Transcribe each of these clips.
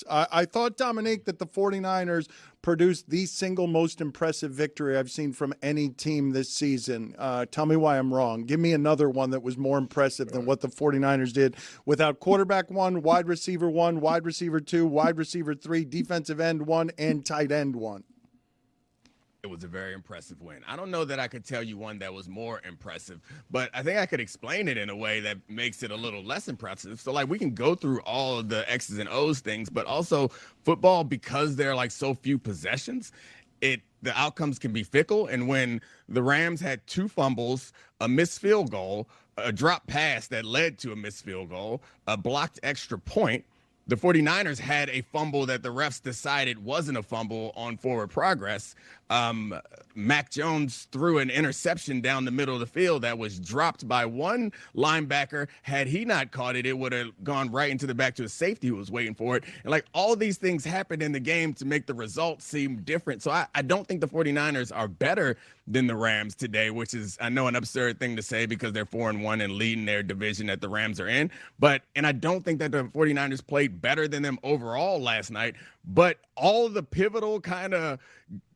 this. I thought, Domonique, that the 49ers produced the single most impressive victory I've seen from any team this season. Tell me why I'm wrong. Give me another one that was more impressive than what the 49ers did without quarterback one, wide receiver one, wide receiver two, wide receiver three, defensive end one, and tight end one. It was a very impressive win. I don't know that I could tell you one that was more impressive, but I think I could explain it in a way that makes it a little less impressive. So, like, we can go through all of the X's and O's things, but also football, because there are like so few possessions, the outcomes can be fickle. And when the Rams had 2 fumbles, a missed field goal, a drop pass that led to a missed field goal, a blocked extra point, the 49ers had a fumble that the refs decided wasn't a fumble on forward progress. Mac Jones threw an interception down the middle of the field that was dropped by one linebacker. Had he not caught it, it would have gone right into the back to a safety who was waiting for it. And like, all these things happened in the game to make the results seem different. So I don't think the 49ers are better than the Rams today, which is, I know, an absurd thing to say because they're 4-1 and leading their division that the Rams are in. And I don't think that the 49ers played better than them overall last night. But all of the pivotal kind of,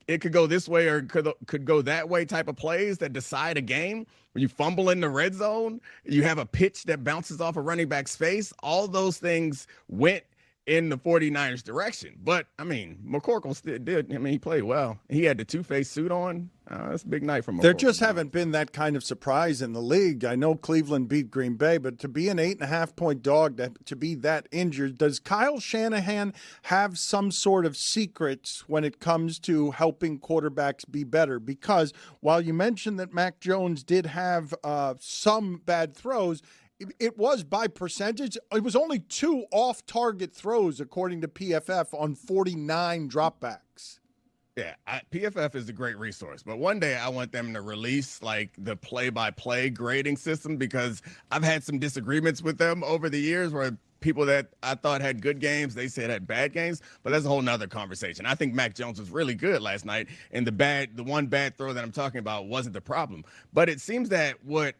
it could go this way or could go that way type of plays that decide a game. When you fumble in the red zone, you have a pitch that bounces off a running back's face. All those things went in the 49ers direction. But, I mean, McCorkle still did. I mean, he played well. He had the two-face suit on. That's a big night for McCorkle. There just haven't been that kind of surprise in the league. I know Cleveland beat Green Bay, but to be an 8.5-point dog, to be that injured, does Kyle Shanahan have some sort of secrets when it comes to helping quarterbacks be better? Because while you mentioned that Mac Jones did have some bad throws, it was by percentage. It was only 2 off-target throws, according to PFF, on 49 dropbacks. Yeah, PFF is a great resource, but one day I want them to release like the play-by-play grading system, because I've had some disagreements with them over the years where people that I thought had good games, they said had bad games, but that's a whole nother conversation. I think Mac Jones was really good last night, and the one bad throw that I'm talking about wasn't the problem. But it seems that what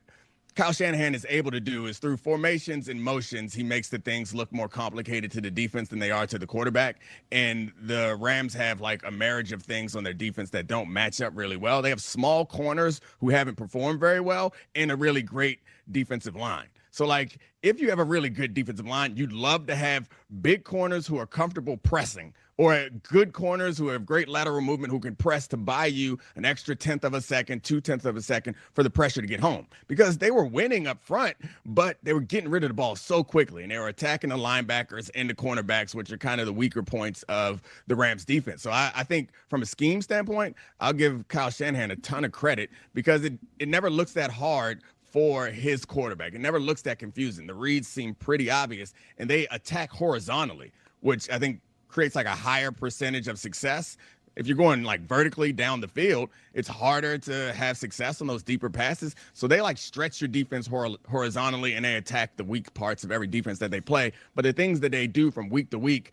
Kyle Shanahan is able to do is through formations and motions, he makes the things look more complicated to the defense than they are to the quarterback. And the Rams have like a marriage of things on their defense that don't match up really well. They have small corners who haven't performed very well and a really great defensive line. So, like, if you have a really good defensive line, you'd love to have big corners who are comfortable pressing, or good corners who have great lateral movement who can press to buy you an extra 1/10 of a second, 2/10 of a second for the pressure to get home. Because they were winning up front, but they were getting rid of the ball so quickly, and they were attacking the linebackers and the cornerbacks, which are kind of the weaker points of the Rams defense. So I think from a scheme standpoint, I'll give Kyle Shanahan a ton of credit, because it never looks that hard for his quarterback. It never looks that confusing. The reads seem pretty obvious, and they attack horizontally, which I think creates like a higher percentage of success. If you're going like vertically down the field, it's harder to have success on those deeper passes. So they like stretch your defense horizontally, and they attack the weak parts of every defense that they play. But the things that they do from week to week,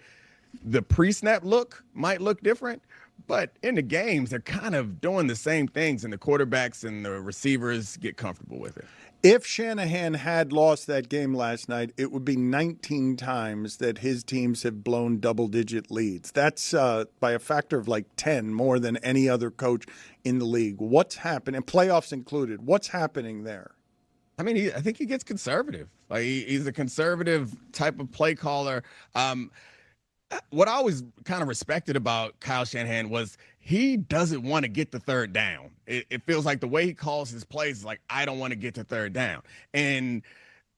the pre-snap look might look different, but in the games, they're kind of doing the same things, and the quarterbacks and the receivers get comfortable with it. If Shanahan had lost that game last night, it would be 19 times that his teams have blown double-digit leads. That's by a factor of like 10 more than any other coach in the league. What's happening, playoffs included? What's happening there? I mean, I think he gets conservative. Like, he's a conservative type of play caller. What I always kind of respected about Kyle Shanahan was he doesn't want to get the third down. It feels like the way he calls his plays is like, I don't want to get to third down. And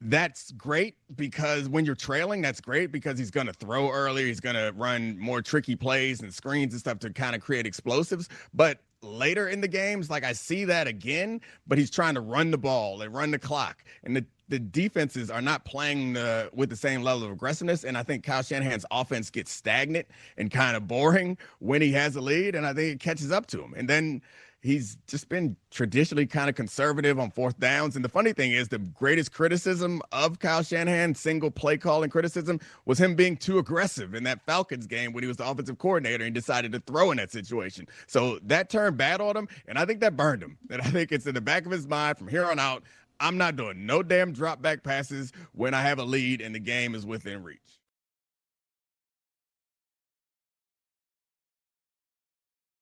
that's great, because when you're trailing, that's great because he's going to throw earlier. He's going to run more tricky plays and screens and stuff to kind of create explosives. But later in the games, like, I see that again, but he's trying to run the ball and run the clock. And the defenses are not playing with the same level of aggressiveness. And I think Kyle Shanahan's offense gets stagnant and kind of boring when he has a lead. And I think it catches up to him. And then he's just been traditionally kind of conservative on fourth downs. And the funny thing is, the greatest criticism of Kyle Shanahan, single play calling criticism, was him being too aggressive in that Falcons game when he was the offensive coordinator and decided to throw in that situation. So that turned bad on him, and I think that burned him. And I think it's in the back of his mind from here on out, I'm not doing no damn drop back passes when I have a lead and the game is within reach.